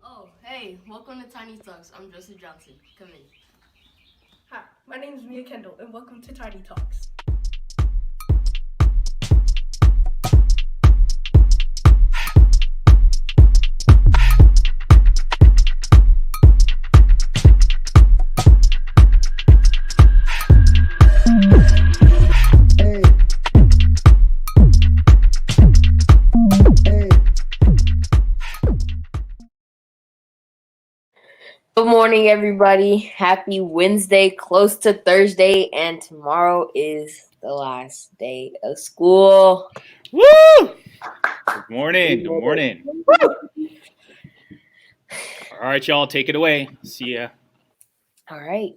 Oh, hey, welcome to TinyTalks. I'm Joseph Johnson. Come in. Hi, my name is Mia Kendall, and welcome to Tiny Talks. Good morning, everybody. Happy Wednesday, close to Thursday, and tomorrow is the last day of school. Woo! Good morning. Good morning. All right, y'all, take it away. See ya. All right.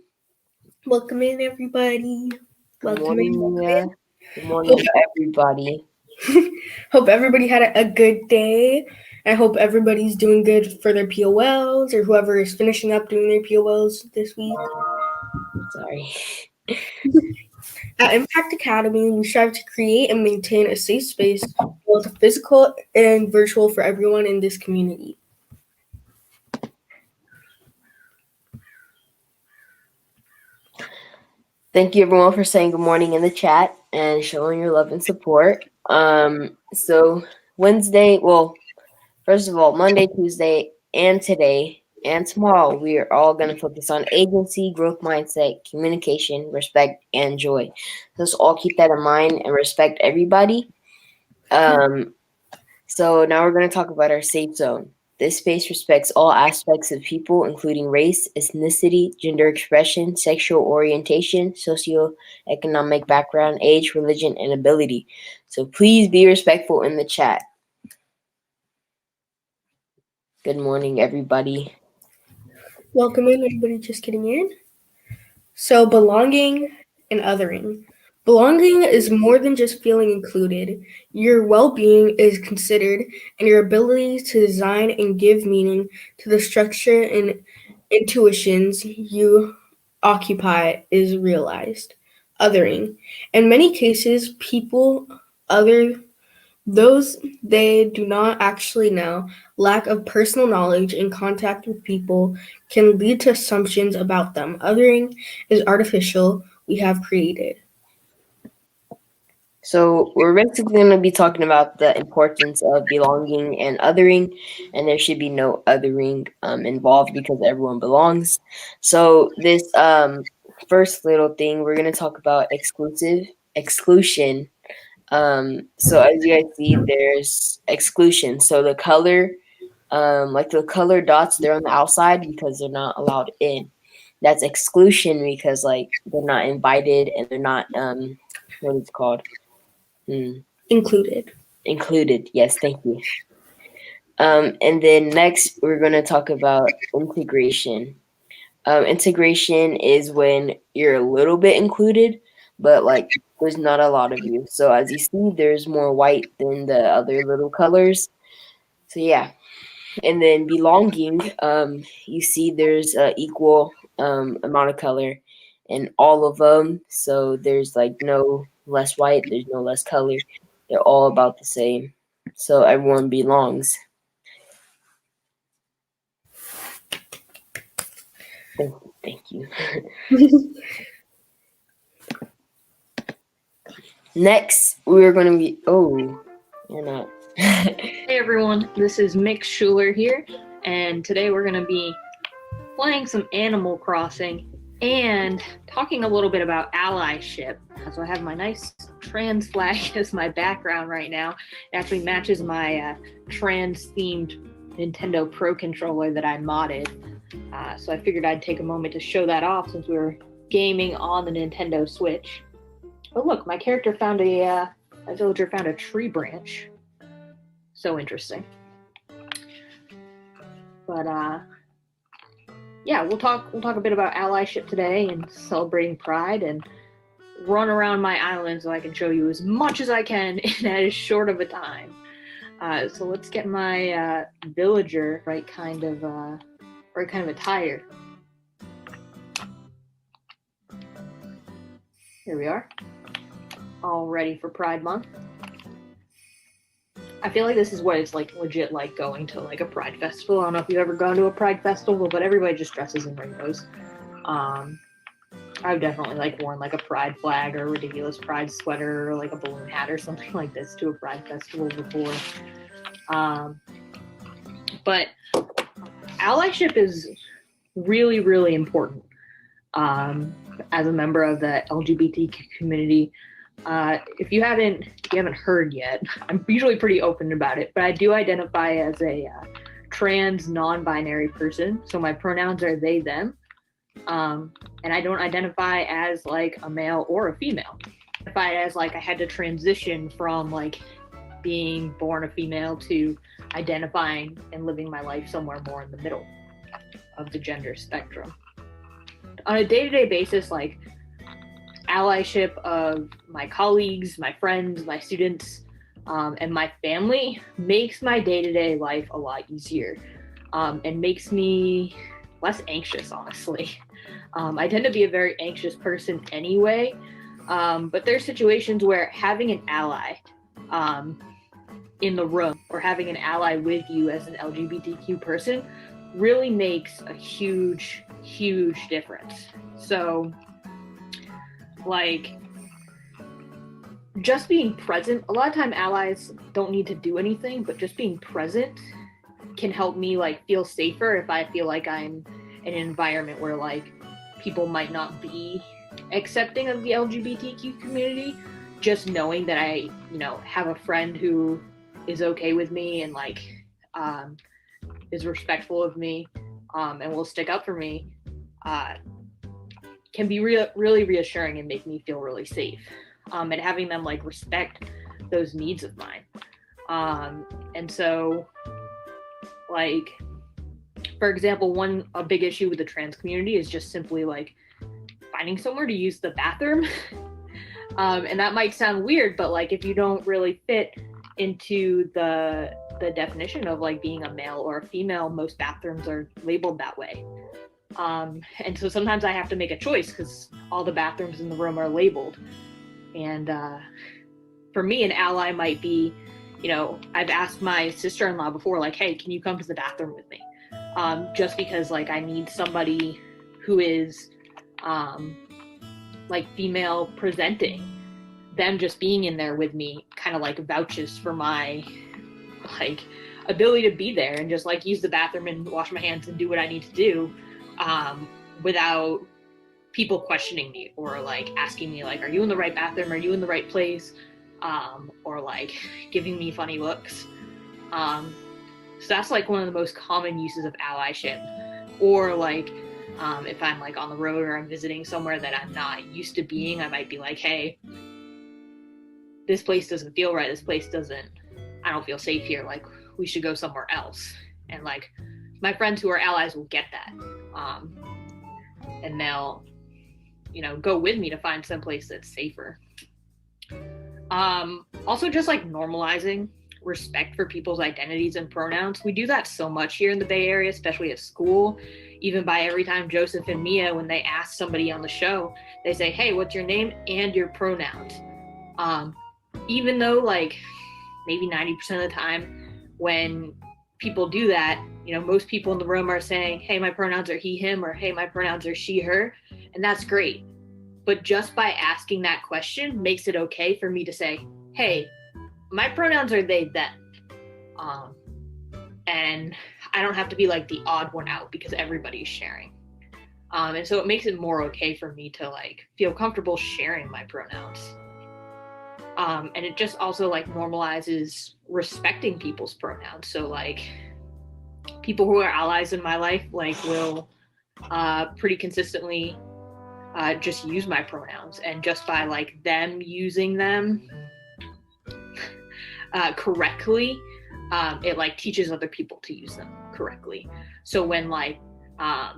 Welcome in, everybody. Good Welcome in. morning, Welcome Mia. in. Good morning, everybody. Hope everybody had a good day. I hope everybody's doing good for their POLs or whoever is finishing up doing their POLs this week. Sorry. At Impact Academy, we strive to create and maintain a safe space, both physical and virtual, for everyone in this community. Thank you, everyone, for saying good morning in the chat and showing your love and support. So Wednesday, well, first of all, Monday, Tuesday, and today and tomorrow, we are all going to focus on agency, growth mindset, communication, respect, and joy. So let's all keep that in mind and respect everybody. So now we're going to talk about our safe zone. This space respects all aspects of people, including race, ethnicity, gender expression, sexual orientation, socioeconomic background, age, religion, and ability. So please be respectful in the chat. Good morning, everybody. Welcome in, everybody just getting in. So, belonging and othering. Belonging is more than just feeling included. Your well being is considered, and your ability to design and give meaning to the structure and intuitions you occupy is realized. Othering. In many cases, people other those they do not actually know. Lack of personal knowledge and contact with people can lead to assumptions about them. Othering is artificial, we have created. So we're basically going to be talking about the importance of belonging and othering, and there should be no othering involved because everyone belongs. So this first little thing, we're going to talk about exclusion. So as you guys see, there's exclusion. So the color, like the color dots, they're on the outside because they're not allowed in. That's exclusion because like they're not invited and they're not what is it called? Included. Included. Yes, thank you. And then next, we're going to talk about integration. Integration is when you're a little bit included, but like there's not a lot of you. So as you see, there's more white than the other little colors. So yeah. And then belonging, you see there's equal amount of color in all of them. So there's like no less white, there's no less color. They're all about the same. So everyone belongs. Thank you. Next, we're going to be. Oh, you're not. Hey everyone, this is Mick Schuler here, and today we're going to be playing some Animal Crossing and talking a little bit about allyship. So I have my nice trans flag as my background right now. It actually matches my trans-themed Nintendo Pro controller that I modded. So I figured I'd take a moment to show that off since we were gaming on the Nintendo Switch. Oh look, my character found a villager found a tree branch. So interesting. But yeah, we'll talk a bit about allyship today and celebrating Pride and run around my island so I can show you as much as I can in as short of a time. So let's get my villager right kind of attire. Here we are, all ready for Pride Month. I feel like this is what it's like legit like going to like a pride festival. I don't know if you've ever gone to a pride festival, but everybody just dresses in rainbows. I've definitely like worn like a pride flag or a ridiculous pride sweater or like a balloon hat or something like this to a pride festival before. But allyship is really, really important. As a member of the LGBTQ community, if you haven't heard yet, I'm usually pretty open about it, but I do identify as a trans non-binary person. So my pronouns are they, them. And I don't identify as like a male or a female. I identify as like I had to transition from like being born a female to identifying and living my life somewhere more in the middle of the gender spectrum. On a day-to-day basis, like allyship of my colleagues, my friends, my students, and my family makes my day-to-day life a lot easier, and makes me less anxious, honestly. I tend to be a very anxious person anyway, but there's situations where having an ally in the room or having an ally with you as an LGBTQ person really makes a huge, huge difference. So, like, just being present, a lot of time allies don't need to do anything, but just being present can help me like feel safer if I feel like I'm in an environment where like people might not be accepting of the LGBTQ community. Just knowing that I, have a friend who is okay with me and like is respectful of me and will stick up for me can be really reassuring and make me feel really safe. And having them like respect those needs of mine. And so, like, for example, a big issue with the trans community is just simply like finding somewhere to use the bathroom. And that might sound weird, but like if you don't really fit into the definition of like being a male or a female, most bathrooms are labeled that way. And so sometimes I have to make a choice because all the bathrooms in the room are labeled. And for me, an ally might be, I've asked my sister-in-law before, like, hey, can you come to the bathroom with me? Just because like I need somebody who is like female presenting. Them just being in there with me kind of like vouches for my like ability to be there and just like use the bathroom and wash my hands and do what I need to do without people questioning me or like asking me like, are you in the right bathroom? Are you in the right place? Or like giving me funny looks. So that's like one of the most common uses of allyship. Or like if I'm like on the road or I'm visiting somewhere that I'm not used to being, I might be like, hey, this place doesn't feel right. I don't feel safe here. Like we should go somewhere else. And like my friends who are allies will get that. And they'll, go with me to find someplace that's safer. Also just like normalizing respect for people's identities and pronouns. We do that so much here in the Bay Area, especially at school. Even by every time Joseph and Mia, when they ask somebody on the show, they say, hey, what's your name and your pronouns? Even though like maybe 90% of the time when people do that, most people in the room are saying, hey, my pronouns are he, him, or hey, my pronouns are she, her. And that's great. But just by asking that question makes it okay for me to say, hey, my pronouns are they, them. And I don't have to be like the odd one out because everybody's sharing. And so it makes it more okay for me to like feel comfortable sharing my pronouns. And it just also like normalizes respecting people's pronouns. So like people who are allies in my life like will pretty consistently just use my pronouns, and just by like them using them correctly, it like teaches other people to use them correctly. So when like at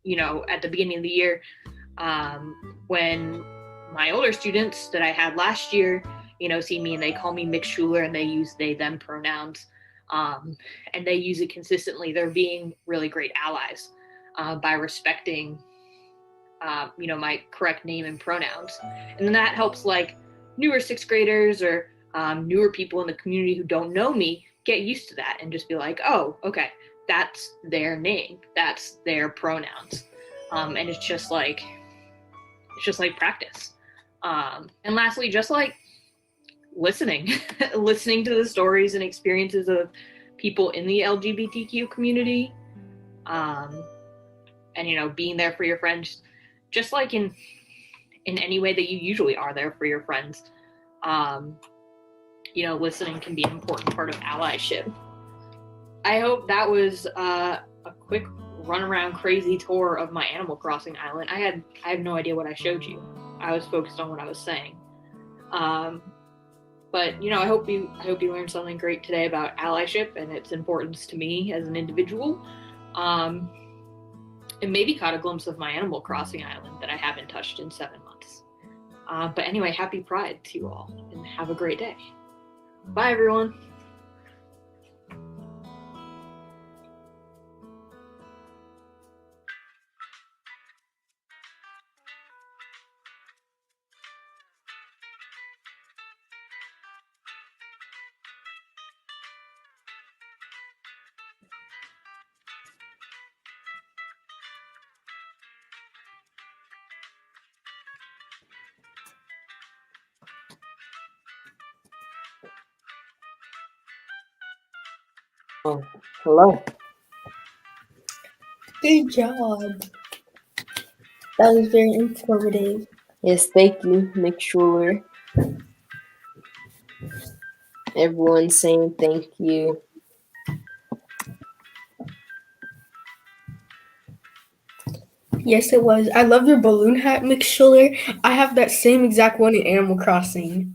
the beginning of the year, when my older students that I had last year, see me and they call me Mick Schuler and they use they, them pronouns, and they use it consistently, they're being really great allies by respecting, my correct name and pronouns. And then that helps like newer sixth graders or newer people in the community who don't know me get used to that and just be like, oh, okay, that's their name, that's their pronouns, and it's just like practice. And lastly, just like listening to the stories and experiences of people in the LGBTQ community, and being there for your friends, just like in any way that you usually are there for your friends. Listening can be an important part of allyship. I hope that was a quick run around crazy tour of my Animal Crossing island. I had no idea what I showed you. I was focused on what I was saying. But I hope you learned something great today about allyship and its importance to me as an individual. And maybe caught a glimpse of my Animal Crossing island that I haven't touched in 7 months. But anyway, happy Pride to you all and have a great day. Bye, everyone. Oh, hello. Good job. That was very informative. Yes, thank you, Mick Schuler. Everyone's saying thank you. Yes, it was. I love your balloon hat, Mick Schuler. I have that same exact one in Animal Crossing.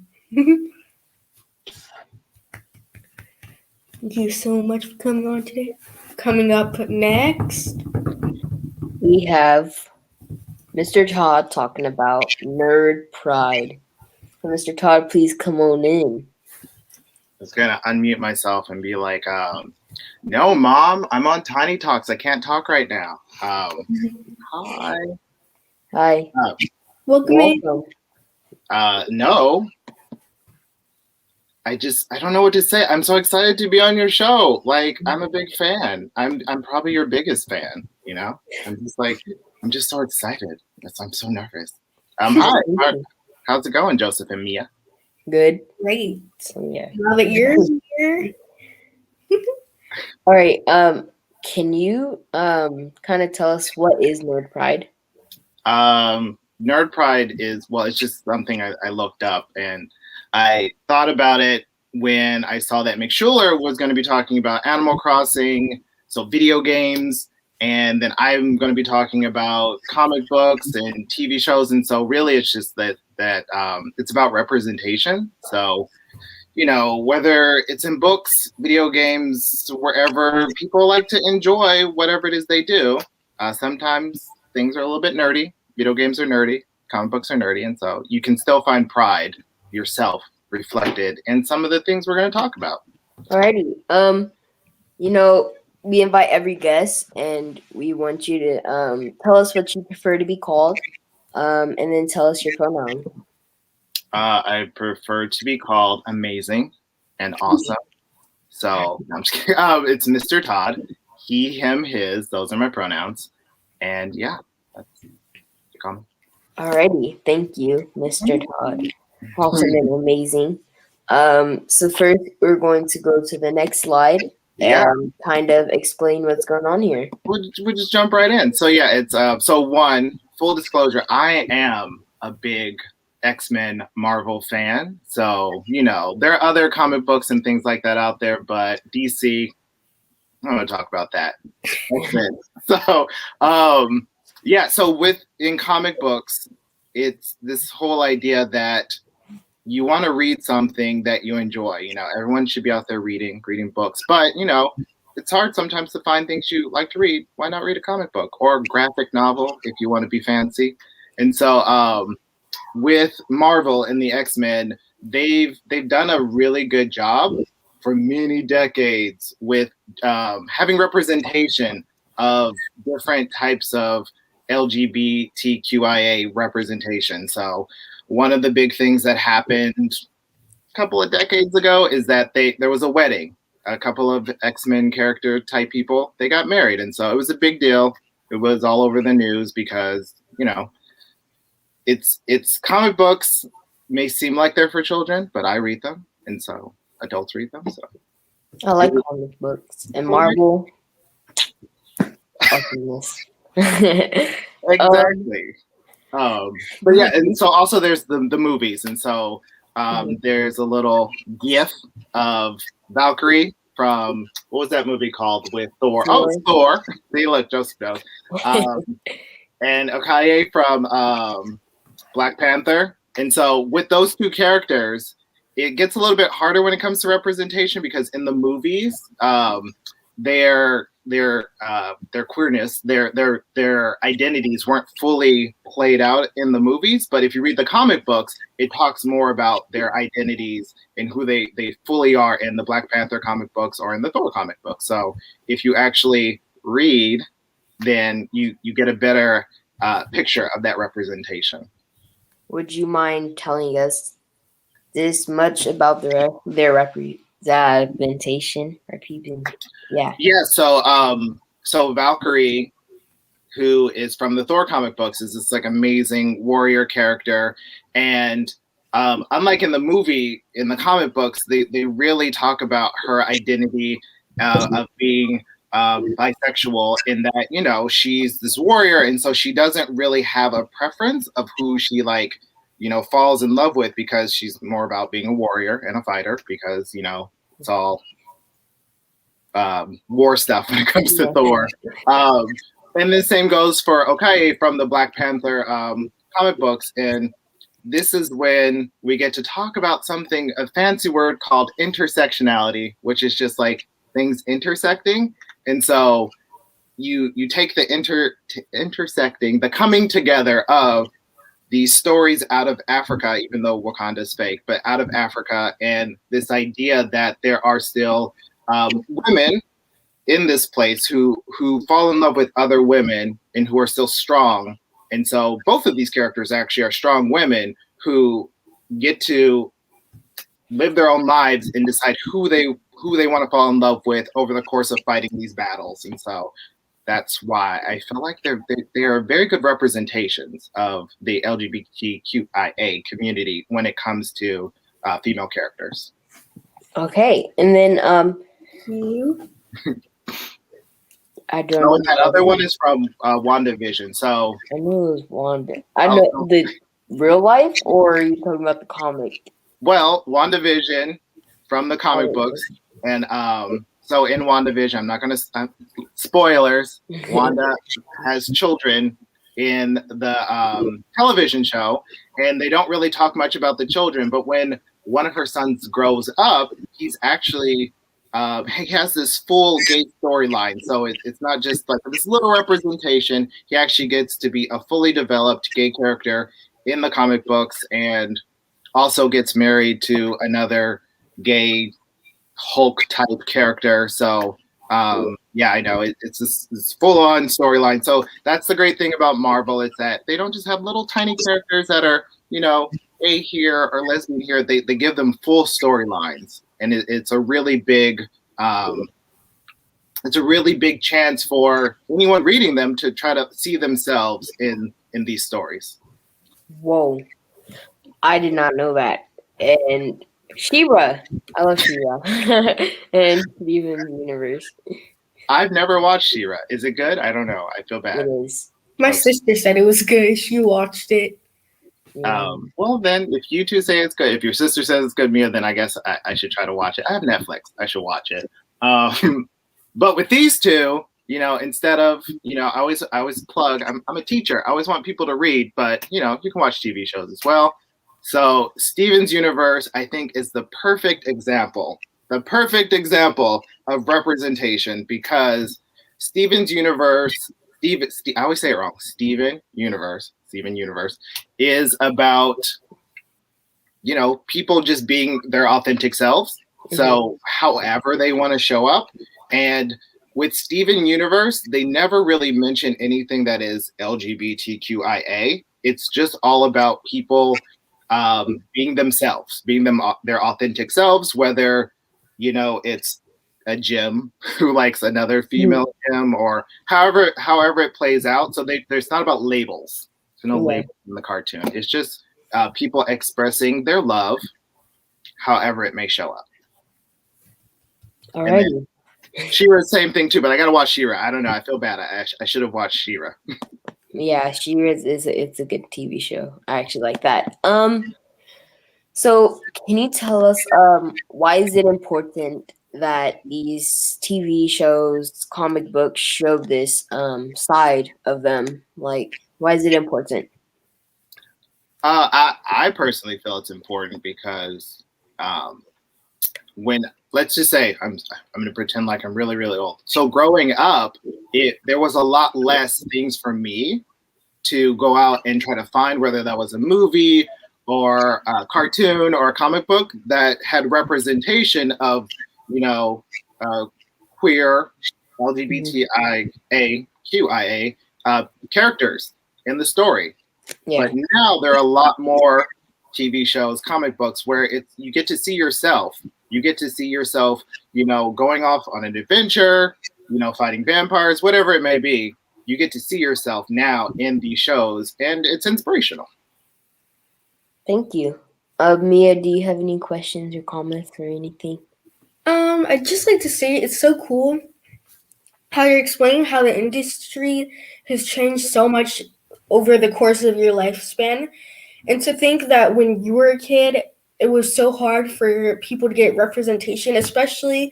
Thank you so much for coming on today. Coming up next, We have Mr. Todd talking about nerd pride. So Mr. Todd, please come on in. I was gonna unmute myself and be like, no, Mom, I'm on TinyTalks. I can't talk right now. Hi. Hi. welcome in. No. I don't know what to say. I'm so excited to be on your show. Like, I'm a big fan. I'm probably your biggest fan, I'm just so excited. I'm so nervous. Hi. How's it going, Joseph and Mia? Good. Great. Yeah. Now that you're here. All right. Can you kind of tell us what is nerd pride? Nerd pride is, it's just something I looked up, and I thought about it when I saw that Mick Schuler was going to be talking about Animal Crossing, so video games, and then I'm going to be talking about comic books and TV shows, and so really it's just that it's about representation. So, whether it's in books, video games, wherever people like to enjoy whatever it is they do. Sometimes things are a little bit nerdy. Video games are nerdy, comic books are nerdy, and so you can still find pride yourself reflected in some of the things we're going to talk about. Alrighty. We invite every guest, and we want you to tell us what you prefer to be called, and then tell us your pronoun. I prefer to be called amazing and awesome. So I'm just kidding. It's Mr. Todd. He, him, his. Those are my pronouns. And yeah, that's the comment. Alrighty. Thank you, Mr. Todd. Awesome and amazing. So first, we're going to go to the next slide. Yeah. Kind of explain what's going on here. We'll just jump right in. So yeah, it's one, full disclosure, I am a big X-Men Marvel fan. So, there are other comic books and things like that out there, but DC, I'm going to talk about that. So, so in comic books, it's this whole idea that you want to read something that you enjoy. Everyone should be out there reading books, but it's hard sometimes to find things you like to read. Why not read a comic book or graphic novel if you want to be fancy? And so with Marvel and the X-Men, they've done a really good job for many decades with having representation of different types of LGBTQIA representation. So one of the big things that happened couple of decades ago is that there was a wedding. A couple of X-Men character type people, they got married, and so it was a big deal. It was all over the news because, you know, it's comic books may seem like they're for children, but I read them, and so adults read them. So I like comic books and Marvel. Awesomeness. exactly. But yeah, and so also there's the movies, and so there's a little gif of Valkyrie from, what was that movie called with Thor? Oh, it's Thor. See, look, Joseph knows. And Okoye from Black Panther. And so with those two characters, it gets a little bit harder when it comes to representation because in the movies, their queerness, their identities weren't fully played out in the movies. But if you read the comic books, it talks more about their identities and who they fully are in the Black Panther comic books or in the Thor comic book. So if you actually read, then you get a better picture of that representation. Would you mind telling us this much about their representation? Yeah. So Valkyrie, who is from the Thor comic books, is this like amazing warrior character, and unlike in the movie, in the comic books, they really talk about her identity of being bisexual, in that, you know, she's this warrior, and so she doesn't really have a preference of who she falls in love with, because she's more about being a warrior and a fighter, because, you know, it's all war stuff when it comes to Thor. And the same goes for Okoye from the Black Panther comic books. And this is when we get to talk about something, a fancy word called intersectionality, which is just like things intersecting. And so you take the intersecting, the coming together of these stories out of Africa, even though Wakanda is fake, but out of Africa, and this idea that there are still women in this place who fall in love with other women and who are still strong. And so both of these characters actually are strong women who get to live their own lives and decide who they want to fall in love with over the course of fighting these battles. And so that's why I feel like they are very good representations of the LGBTQIA community when it comes to female characters. Okay, and then I don't know. That other one is from WandaVision. So I knew it was Wanda. I know the real life, or are you talking about the comic? Well, WandaVision from the comic books, and so in WandaVision, I'm not going to spoilers. Wanda has children in the television show, and they don't really talk much about the children. But when one of her sons grows up, he's actually he has this full gay storyline. So it's not just like this little representation. He actually gets to be a fully developed gay character in the comic books, and also gets married to another gay Hulk type character. So yeah, I know it's this full on storyline. So that's the great thing about Marvel, is that they don't just have little tiny characters that are, you know, gay here or lesbian here. They give them full storylines, and it's a really big chance for anyone reading them to try to see themselves in these stories. Whoa, I did not know that. And She-Ra, I love She-Ra, and Steven's Universe. I've never watched She-Ra. Is it good? I don't know. I feel bad. It is. My sister said it was good. She watched it. Yeah. Well, then, if you two say it's good, if your sister says it's good, Mia, then I guess I should try to watch it. I have Netflix. I should watch it. But with these two, you know, instead of, you know, I always plug, I'm a teacher. I always want people to read, but, you know, you can watch TV shows as well. So Steven's Universe, I think, is the perfect example of representation, because Steven's Universe, I always say it wrong, Steven Universe is about, you know, people just being their authentic selves. Mm-hmm. So however they want to show up. And with Steven Universe, they never really mention anything that is LGBTQIA. It's just all about people being themselves, their authentic selves, whether, it's a Jim who likes another female Jim, or however it plays out. So there's not about labels. There's no labels in the cartoon. It's just people expressing their love, however it may show up. All right. She-Ra, same thing too, but I gotta watch She-Ra. I don't know. I feel bad. I should have watched She-Ra. Yeah, She-Ra it's a good TV show. I actually like that. So can you tell us why is it important that these TV shows, comic books show this side of them? Like, why is it important? I personally feel it's important because when, let's just say, I'm going to pretend like I'm really, really old. So growing up, there was a lot less things for me to go out and try to find, whether that was a movie or a cartoon or a comic book that had representation of, queer, LGBTQIA characters in the story. Yeah. But now there are a lot more TV shows, comic books, where you get to see yourself. You get to see yourself, going off on an adventure, fighting vampires, whatever it may be. You get to see yourself now in these shows, and it's inspirational. Thank you. Mia, do you have any questions or comments or anything? I'd just like to say it's so cool how you're explaining how the industry has changed so much over the course of your lifespan. And to think that when you were a kid, it was so hard for people to get representation, especially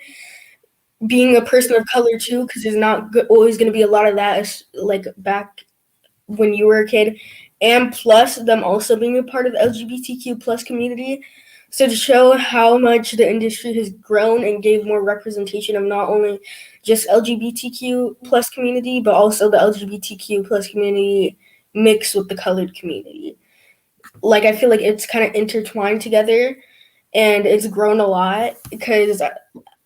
being a person of color too, because there's not always going to be a lot of that like back when you were a kid. And plus them also being a part of the LGBTQ plus community. So to show how much the industry has grown and gave more representation of not only just LGBTQ plus community, but also the LGBTQ plus community mixed with the colored community. Like, I feel like it's kind of intertwined together, and it's grown a lot because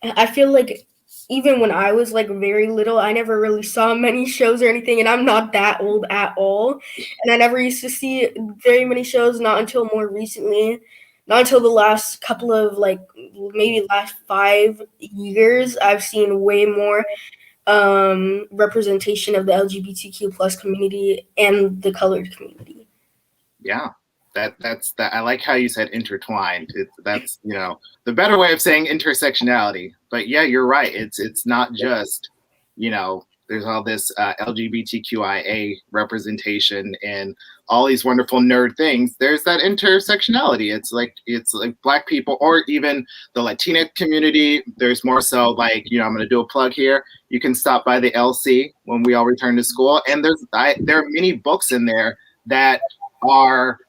I feel like even when I was like very little, I never really saw many shows or anything, and I'm not that old at all. And I never used to see very many shows, not until more recently, not until the last couple of maybe last 5 years, I've seen way more representation of the LGBTQ plus community and the colored community. Yeah. That's that. I like how you said intertwined. That's the better way of saying intersectionality. But yeah, you're right. It's not just there's all this LGBTQIA representation and all these wonderful nerd things. There's that intersectionality. It's like Black people or even the Latina community. There's more so I'm going to do a plug here. You can stop by the LC when we all return to school, and there are many books in there that are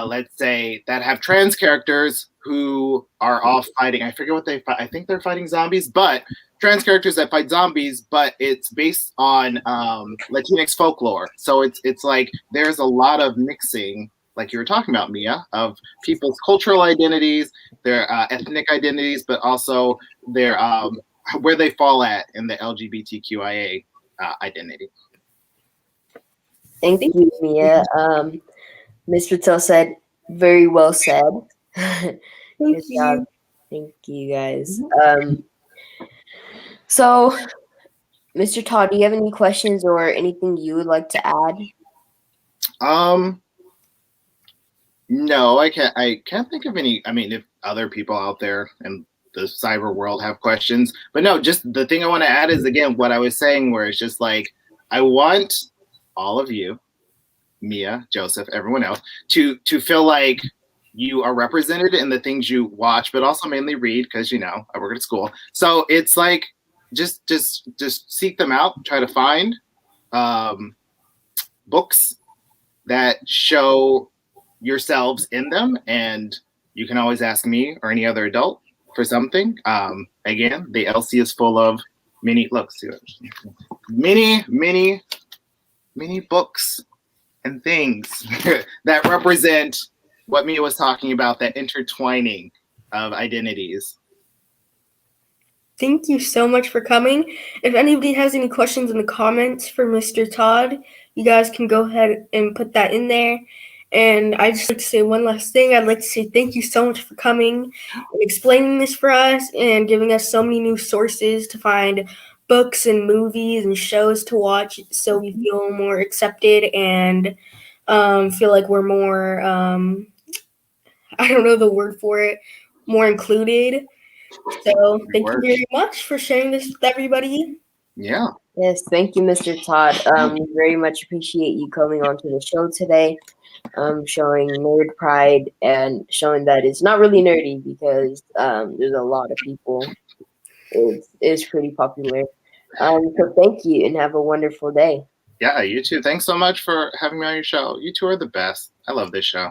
let's say that have trans characters who are all fighting. I forget what they fight. I think they're fighting zombies, but trans characters that fight zombies, but it's based on Latinx folklore. So it's like there's a lot of mixing, like you were talking about, Mia, of people's cultural identities, their ethnic identities, but also their where they fall at in the LGBTQIA identity. Thank you, Mia. Mr. Till said, very well said. Good job. Thank you, guys. So, Mr. Todd, do you have any questions or anything you would like to add? No, I can't think of any. I mean, if other people out there in the cyber world have questions, but no, just the thing I want to add is, again, what I was saying, where it's just like, I want all of you, Mia, Joseph, everyone else, to feel like you are represented in the things you watch, but also mainly read, because I work at school. So it's like just seek them out, try to find books that show yourselves in them, and you can always ask me or any other adult for something. Again, the LC is full of many books and things that represent what Mia was talking about, that intertwining of identities. Thank you so much for coming. If anybody has any questions in the comments for Mr. Todd, you guys can go ahead and put that in there. And I just like to say one last thing. I'd like to say thank you so much for coming and explaining this for us and giving us so many new sources to find books and movies and shows to watch so we feel more accepted and feel like we're more, I don't know the word for it, more included. So thank you very much for sharing this with everybody. Yeah. Yes, thank you, Mr. Todd. We very much appreciate you coming onto the show today, showing nerd pride and showing that it's not really nerdy because there's a lot of people. It's pretty popular. So thank you and have a wonderful day. Yeah, you too. Thanks so much for having me on your show. You two are the best. I love this show.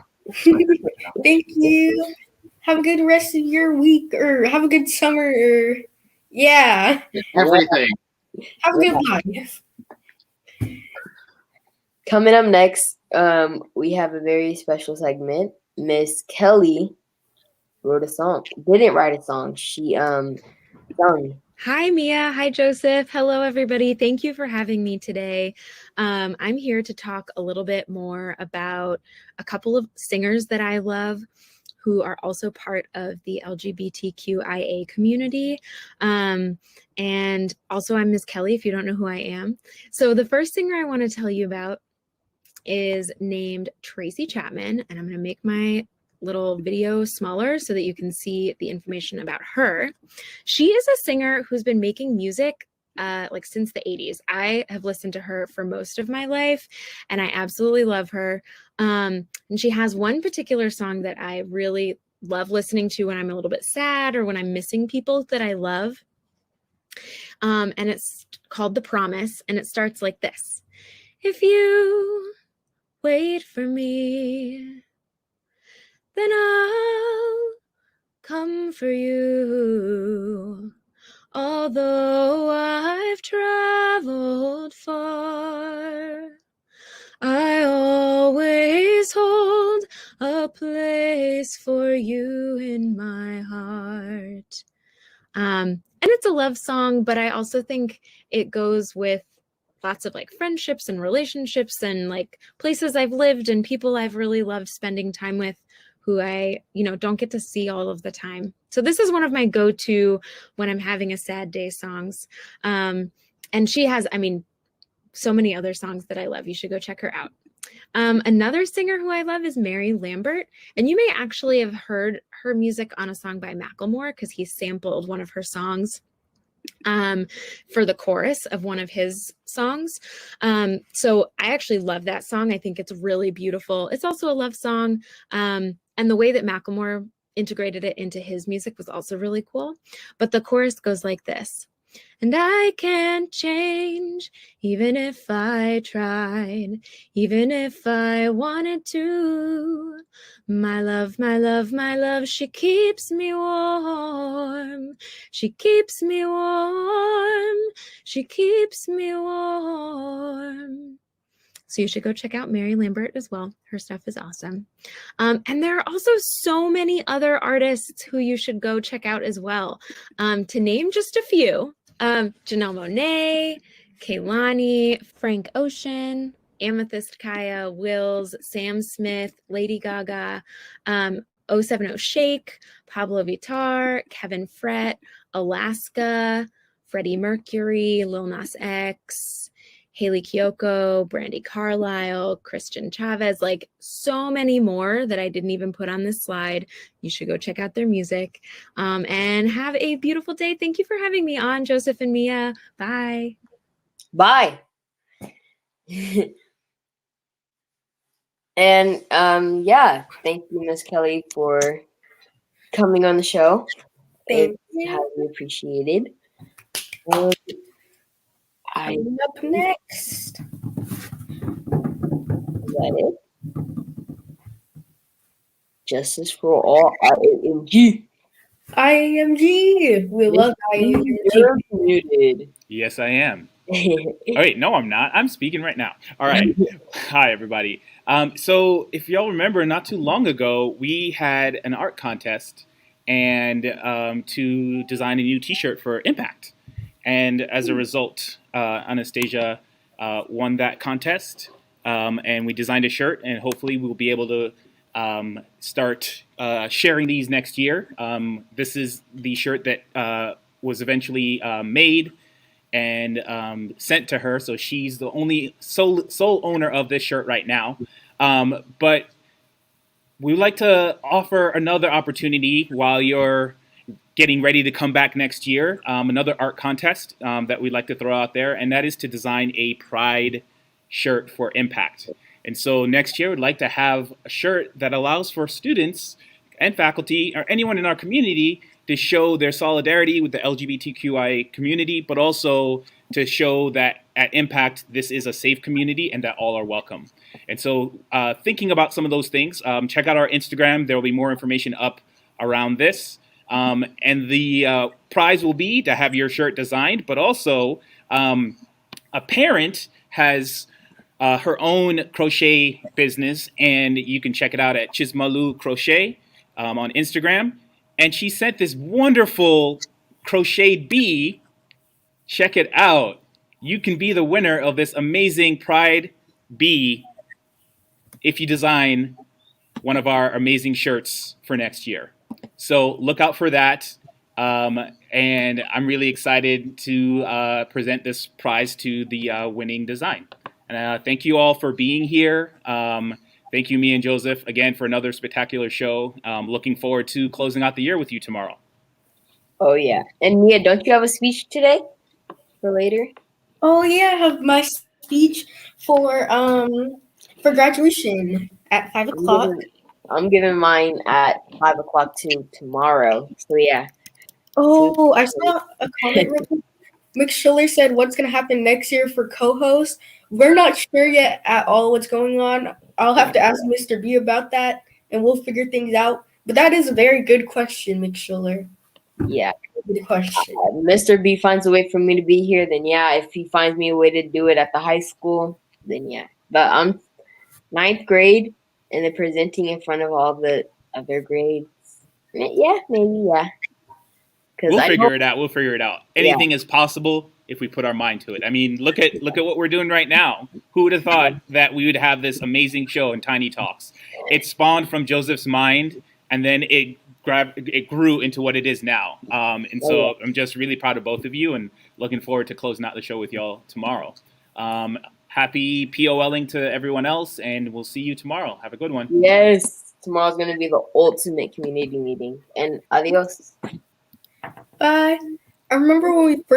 Thank you. Have a good rest of your week, or have a good summer, or yeah, Everything. have a good life. Coming up next, we have a very special segment. Miss Kelly wrote a song. Didn't write a song. She sung. Hi, Mia. Hi, Joseph. Hello, everybody. Thank you for having me today. I'm here to talk a little bit more about a couple of singers that I love who are also part of the LGBTQIA community. And also, I'm Miss Kelly, if you don't know who I am. So the first singer I want to tell you about is named Tracy Chapman, and I'm going to make my little video smaller so that you can see the information about her. She is a singer who's been making music like since the 80s. I have listened to her for most of my life and I absolutely love her. And she has one particular song that I really love listening to when I'm a little bit sad or when I'm missing people that I love. And it's called The Promise, and it starts like this. If you wait for me, then I'll come for you. Although I've traveled far, I always hold a place for you in my heart. And it's a love song, but I also think it goes with lots of like friendships and relationships and like places I've lived and people I've really loved spending time with who I, don't get to see all of the time. So this is one of my go-to when I'm having a sad day songs. And she has, so many other songs that I love. You should go check her out. Another singer who I love is Mary Lambert, and you may actually have heard her music on a song by Macklemore because he sampled one of her songs for the chorus of one of his songs. So I actually love that song. I think it's really beautiful. It's also a love song. And the way that Macklemore integrated it into his music was also really cool. But the chorus goes like this. And I can't change, even if I tried, even if I wanted to. My love, my love, my love, she keeps me warm. She keeps me warm. She keeps me warm. So you should go check out Mary Lambert as well. Her stuff is awesome. And there are also so many other artists who you should go check out as well. To name just a few, Janelle Monáe, Kehlani, Frank Ocean, Amethyst Kaya, Wills, Sam Smith, Lady Gaga, 070 Shake, Pablo Vittar, Kevin Fret, Alaska, Freddie Mercury, Lil Nas X, Haley Kiyoko, Brandy Carlisle, Christian Chavez, like so many more that I didn't even put on this slide. You should go check out their music and have a beautiful day. Thank you for having me on, Joseph and Mia. Bye. Bye. And thank you, Miss Kelly, for coming on the show. Thank It's you. highly appreciated. Coming up next. Is that it? Justice for all, IAMG. IAMG. We love IAMG. You're muted. Yes, I am. Oh, wait, no, I'm not. I'm speaking right now. All right. Hi, everybody. So if y'all remember, not too long ago, we had an art contest and to design a new T-shirt for Impact. And as a result, Anastasia won that contest. and we designed a shirt, and hopefully we'll be able to start sharing these next year. This is the shirt that was eventually made and sent to her, so she's the only sole owner of this shirt right now. But we would like to offer another opportunity while you're getting ready to come back next year, another art contest that we'd like to throw out there, and that is to design a Pride shirt for Impact. And so next year, we'd like to have a shirt that allows for students and faculty or anyone in our community to show their solidarity with the LGBTQIA community, but also to show that at Impact, this is a safe community and that all are welcome. And so thinking about some of those things, check out our Instagram. There will be more information up around this. And the prize will be to have your shirt designed, but also a parent has her own crochet business, and you can check it out at Chismalu Crochet on Instagram. And she sent this wonderful crocheted bee. Check it out. You can be the winner of this amazing Pride bee if you design one of our amazing shirts for next year. So look out for that. And I'm really excited to present this prize to the winning design. And thank you all for being here. Thank you, me and Joseph, again, for another spectacular show. Looking forward to closing out the year with you tomorrow. Oh, yeah. And Mia, don't you have a speech today for later? Oh yeah, I have my speech for graduation at 5 o'clock. I'm giving mine at 5 o'clock too tomorrow. So yeah. Oh, I saw a comment. Mick Schiller said, "What's gonna happen next year for co-host?" We're not sure yet at all what's going on. I'll have to ask Mr. B about that, and we'll figure things out. But that is a very good question, Mick Schiller. Yeah. Good question. Mr. B finds a way for me to be here, then yeah. If he finds me a way to do it at the high school, then yeah. But I'm 9th grade, and they're presenting in front of all the other grades. Yeah, maybe, yeah. We'll figure it out. We'll figure it out. Anything is possible if we put our mind to it. I mean, look at what we're doing right now. Who would have thought that we would have this amazing show in TinyTalks? It spawned from Joseph's mind, and then it grew into what it is now. And so I'm just really proud of both of you, and looking forward to closing out the show with y'all tomorrow. Happy POLing to everyone else, and we'll see you tomorrow. Have a good one. Yes, tomorrow's gonna be the ultimate community meeting. And adios. Bye. I remember when we first